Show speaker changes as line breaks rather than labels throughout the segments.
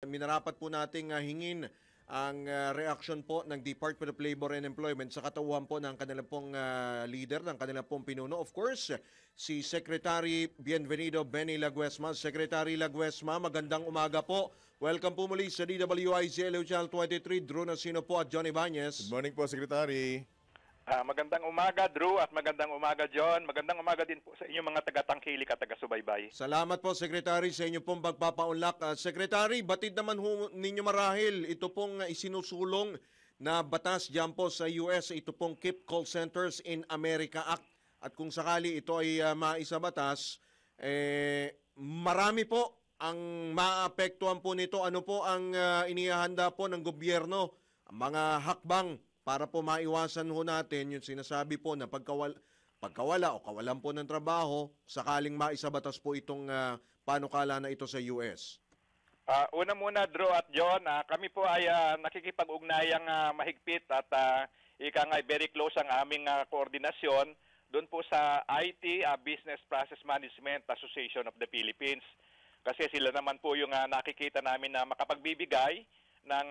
Minarapat po nating hingin ang reaksyon po ng Department of Labor and Employment sa katauhan po ng kanilang pong leader, ng kanilang pong pinuno. Of course, si Secretary Bienvenido Benny Laguesma. Secretary Laguesma, magandang umaga po. Welcome po muli sa DWIZ LO Channel 23. Drew Nasino po at John Ibanez.
Good morning po, Secretary.
Magandang umaga, Drew, at magandang umaga, John. Magandang umaga din po sa inyong mga taga-tangkilik at taga-subaybay.
Salamat po, Secretary, sa inyo pong pagpapaunlak. Secretary, batid naman ninyo marahil ito pong isinusulong na batas dyan po sa US, ito pong Keep Call Centers in America Act. At kung sakali ito ay maisabatas, marami po ang maapektuhan po nito. Ano po ang inihahanda po ng gobyerno, mga hakbang para po maiwasan ho natin yung sinasabi po na pagkawala o kawalan po ng trabaho, sakaling maisabatas po itong panukala na ito sa US?
Una muna, Drew at John, kami po ay nakikipag-ugnayang mahigpit at very close ang aming koordinasyon doon po sa IT, Business Process Management Association of the Philippines. Kasi sila naman po yung nakikita namin na makapagbibigay ng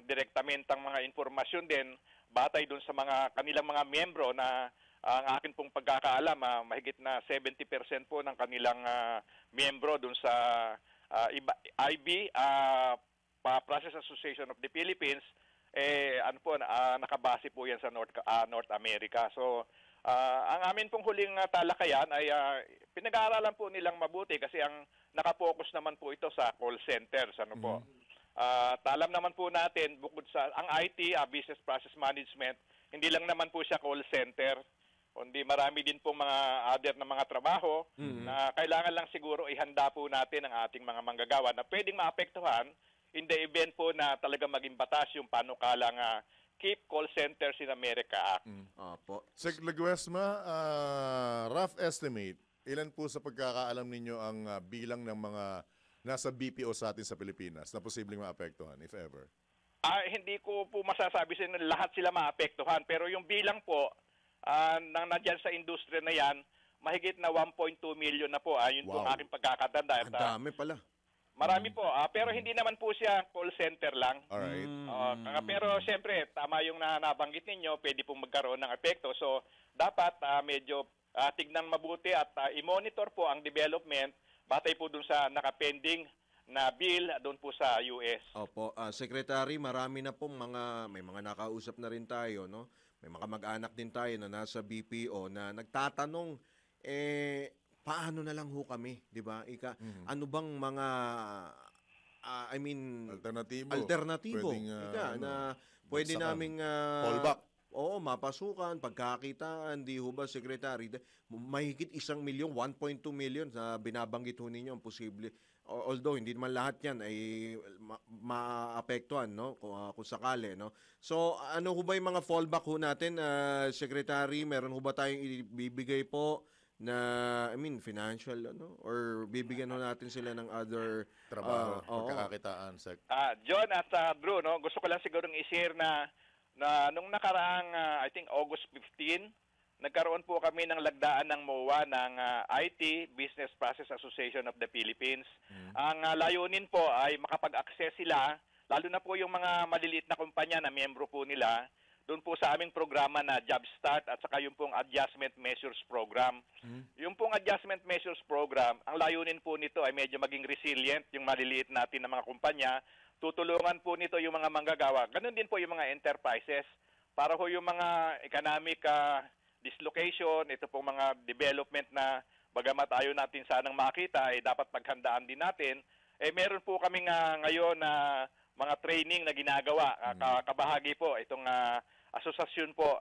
direktamentang mga informasyon din batay doon sa mga kanilang mga miyembro na ang akin pong pagkakaalam, mahigit na 70% po ng kanilang miyembro doon sa IB, Process Association of the Philippines, nakabase po yan sa North America. So, ang amin pong huling talakayan ay pinag-aaralan po nilang mabuti kasi ang nakapokus naman po ito sa call centers. Po? Alam naman po natin, bukod sa ang IT, Business Process Management, hindi lang naman po siya call center, kundi marami din po mga other na mga trabaho na kailangan lang siguro ihanda po natin ang ating mga manggagawa na pwedeng maapektuhan in the event po na talaga maging batas yung panukalang Keep Call Centers in America Act.
Sec. Laguesma, rough estimate, ilan po sa pagkakaalam ninyo ang bilang ng mga nasa BPO sa atin sa Pilipinas na posibleng maapektuhan, if ever?
Hindi ko po masasabi sa inyo lahat sila maapektuhan, pero yung bilang po nang nandiyan sa industriya na yan, mahigit na 1.2 million na po. Yun po ang aking pagkakatanda.
Ang dami pala.
Marami po, pero hindi naman po siya call center lang.
Alright.
Pero siyempre, tama yung nabanggit ninyo, pwede pong magkaroon ng epekto. So, dapat medyo tignan mabuti at i-monitor po ang development batay po dun sa nakapending na bill doon po sa US.
Opo, Secretary, marami na pong may mga nakausap na rin tayo, no? May mga mag-anak din tayo na nasa BPO na nagtatanong, paano na lang ho kami, di ba? Ano bang mga, alternatibo na pwede naming
fallback.
Oo, mapasukan, pagkakitaan, di ho ba, Secretary? Mahigit 1 milyon, 1.2 million na binabanggit ho ninyo ang posible. Although, hindi naman lahat yan ay maapektuhan, no? Kung sakali, no? So, ano ho ba yung mga fallback ho natin, Secretary? Meron ho ba tayong ibibigay po na, financial, ano? Or bibigyan ho natin sila ng other
trabaho, pagkakakitaan, Sec.
John at Drew, no? Gusto ko lang siguro i-share na nung nakaraang, I think, August 15, nagkaroon po kami ng lagdaan ng MOA ng IT, Business Process Association of the Philippines. Ang layunin po ay makapag-access sila, lalo na po yung mga maliliit na kumpanya na miyembro po nila, doon po sa aming programa na Job Start at saka yung pong Adjustment Measures Program. Yung pong Adjustment Measures Program, ang layunin po nito ay medyo maging resilient yung maliliit natin na mga kumpanya. Tutulungan po nito yung mga manggagawa. Ganun din po yung mga enterprises para ho yung mga economic dislocation, ito pong mga development na bagamat ayaw natin sanang makita, dapat paghandaan din natin. Meron po kami ngayon na mga training na ginagawa. Kabahagi po itong asosasyon po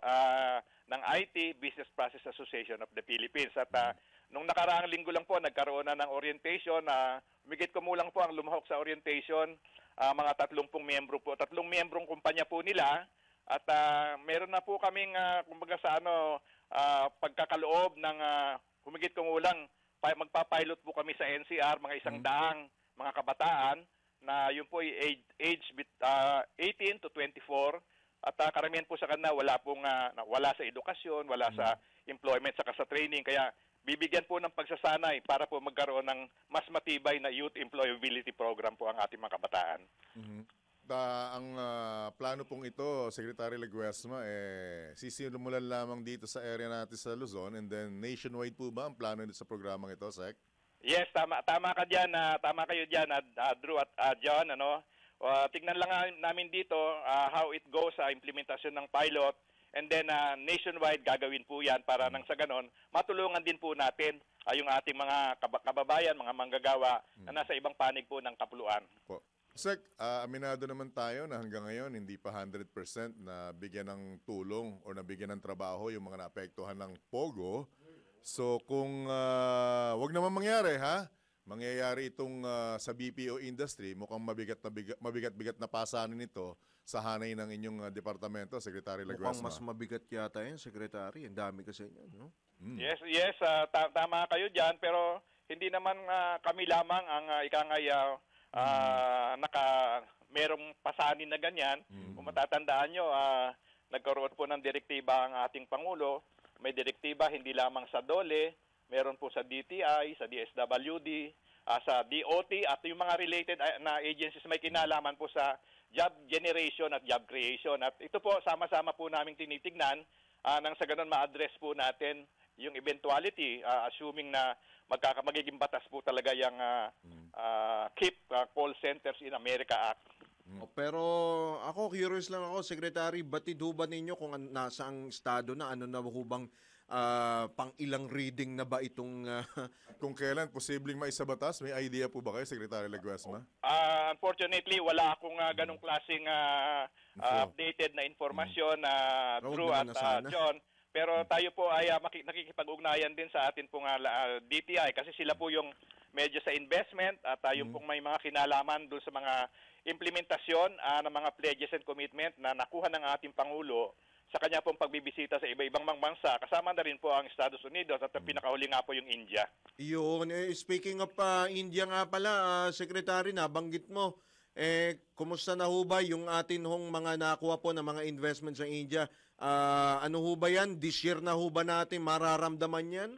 ng IT, Business Process Association of the Philippines. At nung nakaraang linggo lang po, nagkaroon na ng orientation. Humigit kumulang po ang lumahok sa orientation. Mga 30 miyembro po, 3 miyembrong kumpanya po nila at meron na po kaming kumbaga sa pagkakaloob ng humigit kumulang magpa-pilot po kami sa NCR mga 100 mga kabataan na yun po ay age 18 to 24 at karamihan po sa kanila wala sa edukasyon, wala sa employment saka sa training kaya bibigyan po ng pagsasanay para po magkaroon ng mas matibay na youth employability program po ang ating mga kabataan.
ang plano pong ito, Secretary Laguesma, sisimulan lamang dito sa area natin sa Luzon and then nationwide po ba ang plano nito sa programang ito, Sec?
Yes, tama ka diyan, tama kayo diyan, Drew at John, ano. Tignan lang namin dito how it goes sa implementasyon ng pilot, and then nationwide gagawin po 'yan para nang sa ganon matulungan din po natin yung ating mga kababayan, mga manggagawa na nasa ibang panig po ng kapuluan.
Po. Sec, aminado naman tayo na hanggang ngayon hindi pa 100% na bigyan ng tulong o nabigyan ng trabaho yung mga naapektuhan ng POGO. So kung wag naman mangyari, mangyayari itong sa BPO industry, mukhang mabigat-bigat na pasanin ito sa hanay ng inyong departamento, Secretary Laguesma.
Mukhang mas mabigat yata yan, Secretary. Ang dami kasi yan, no?
Yes, tama kayo diyan, pero hindi naman kami lamang ang merong pasanin na ganyan. Kung matatandaan nyo, nagkaroon po ng direktiba ang ating Pangulo. May direktiba hindi lamang sa DOLE, meron po sa DTI, sa DSWD, sa DOT, at yung mga related na agencies may kinalaman po sa job generation at job creation. At ito po, sama-sama po namin tinitignan nang sa ganun ma-address po natin yung eventuality, assuming na magiging batas po talaga yung KIP, Call Centers in America Act.
Pero ako, curious lang ako, Secretary, batid ho ba ninyo kung nasa ang estado na ano na ho bang pang ilang reading na ba itong...
Kung kailan posibleng maisabatas, may idea po ba kayo, Secretary Laguesma?
Unfortunately, wala akong ganong klaseng updated na informasyon Drew at John. Pero tayo po ay nakikipag-ugnayan din sa atin pong DTI kasi sila po yung medyo sa investment at tayo pong may mga kinalaman doon sa mga implementasyon ng mga pledges and commitment na nakuha ng ating Pangulo sa kanya pong pagbibisita sa iba-ibang bansa. Kasama na rin po ang Estados Unidos at ang pinakahuli nga po yung India.
Yun, speaking of India nga pala, Secretary, nabanggit mo, kumusta na ho ba yung atin hong mga nakuha po ng mga investment sa India? Ano ho ba yan? This year na ho ba natin mararamdaman yan?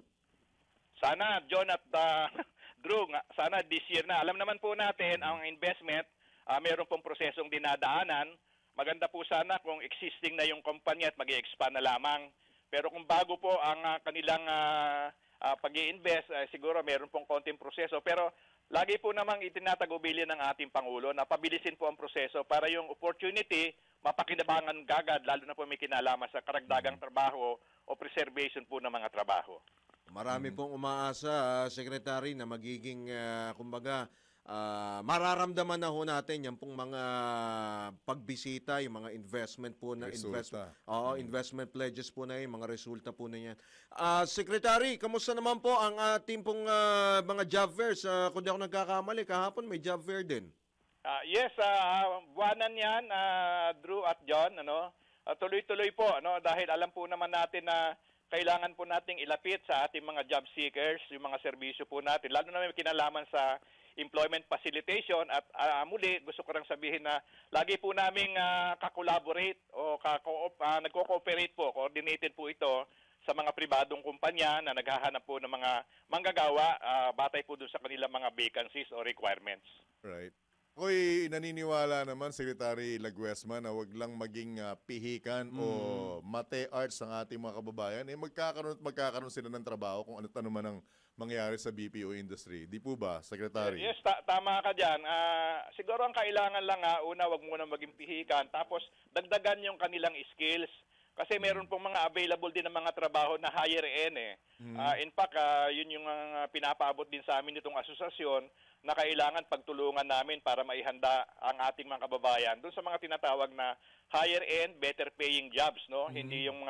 Sana, John at Drew, sana this year na. Alam naman po natin ang investment, mayroon pong prosesong dinadaanan. Maganda po sana kung existing na yung kumpanya at mag-i-expand na lamang. Pero kung bago po ang kanilang pag-i-invest, siguro mayroon pong konting proseso. Pero lagi po namang itinatagubilin ng ating Pangulo na pabilisin po ang proseso para yung opportunity mapakinabangan gagad, lalo na po may kinalaman sa karagdagang trabaho o preservation po ng mga trabaho.
Marami pong umaasa, Secretary, na magiging, kumbaga, mararamdaman na ho natin yung pong mga pagbisita, yung mga investment po na investment pledges po na yun, mga resulta po na yan. Secretary, kamusta naman po ang ating pong mga job fairs? Kung di ako nagkakamali, kahapon may job fair din.
Yes, buwanan yan, Drew at John, tuloy-tuloy po, dahil alam po naman natin na kailangan po nating ilapit sa ating mga job seekers, yung mga serbisyo po natin, lalo na may kinalaman sa employment facilitation. At muli, gusto ko lang sabihin na lagi po naming kakolaborate o nagko-cooperate po, coordinated po ito sa mga pribadong kumpanya na naghahanap po ng mga manggagawa batay po doon sa kanilang mga vacancies o requirements.
Right. Ako'y naniniwala naman, Secretary Laguesma, na wag lang maging pihikan o mate arts ang ating mga kababayan. Magkakaroon sila ng trabaho kung ano man ang mangyari sa BPO industry. Di po ba, Secretary?
Yes, tama ka dyan. Siguro ang kailangan lang, una, wag muna maging pihikan. Tapos, dagdagan yung kanilang skills. Kasi meron pong mga available din ng mga trabaho na higher end In fact, yun yung pinapaabot din sa amin nitong asosasyon na kailangan pagtulungan namin para maihanda ang ating mga kababayan doon sa mga tinatawag na higher end, better paying jobs, Hindi yung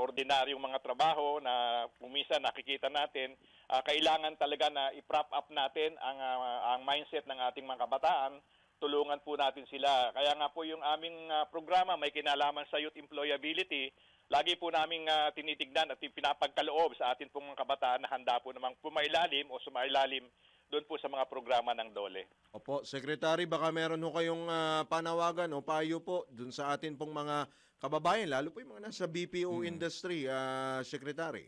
ordinaryong mga trabaho na minsan nakikita natin. Kailangan talaga na i-prop up natin ang mindset ng ating mga kabataan. Tulungan po natin sila. Kaya nga po yung aming programa may kinalaman sa youth employability. Lagi po naming tinitignan at pinapagkaloob sa atin pong mga kabataan na handa po namang pumailalim o sumailalim doon po sa mga programa ng DOLE.
Opo, Secretary, baka meron ho kayong panawagan o payo po doon sa atin pong mga kababayan, lalo po yung mga nasa BPO industry, Secretary.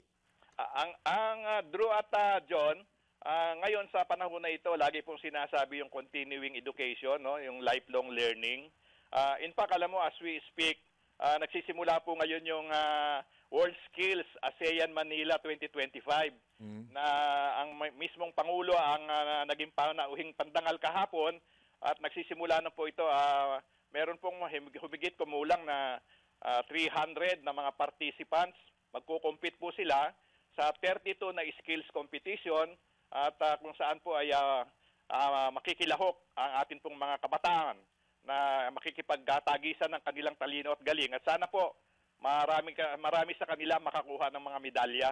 Ang Drew at John, Ngayon sa panahon na ito, lagi pong sinasabi yung continuing education, no, yung lifelong learning. In fact, alam mo, as we speak, nagsisimula po ngayon yung World Skills ASEAN Manila 2025 na ang mismong Pangulo ang naging panauhing pandangal kahapon at nagsisimula na po ito. Meron pong humigit kumulang na 300 na mga participants. Magko-compete po sila sa 32 na skills competition at kung saan po ay makikilahok ang atin pong mga kabataan na makikipagtagisan ng kanilang talino at galing. At sana po marami sa kanila makakuha ng mga medalya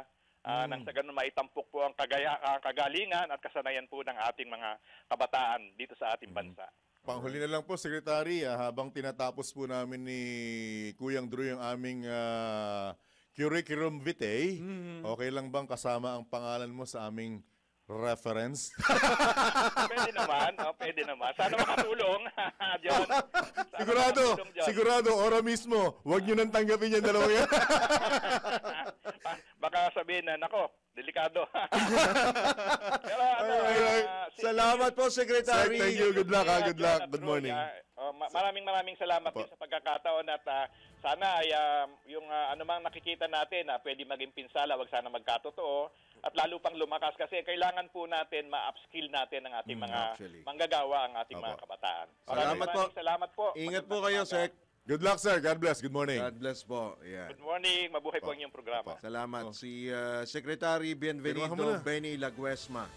nang sa ganun maitampok po ang kagalingan at kasanayan po ng ating mga kabataan dito sa ating bansa.
Panghuli na lang po, Secretary, habang tinatapos po namin ni Kuyang Drew yung aming curriculum vitae, okay lang bang kasama ang pangalan mo sa aming reference?
Pwede naman, pwede naman. Sana makatulong, John.
Sigurado, ora mismo, huwag nyo nang tanggapin yung dalawang yan.
Baka sabihin na, nako, delikado. Pero,
Salamat po, Secretary.
Thank you. Good luck. Good luck. Good morning.
Maraming salamat din sa pagkakataon at sana ay yung anumang nakikita natin na pwede maging pinsala, wag sana magkatotoo at lalo pang lumakas kasi kailangan po natin ma-upskill natin ang ating mga manggagawa, ang ating mga kabataan. Salamat po.
Ingat po kayo, Sec.
Good luck, sir. God bless. Good morning.
God bless po. Yeah.
Good morning. Mabuhay po ang iyong programa.
Salamat. Si Secretary Bienvenido Benny Laguesma.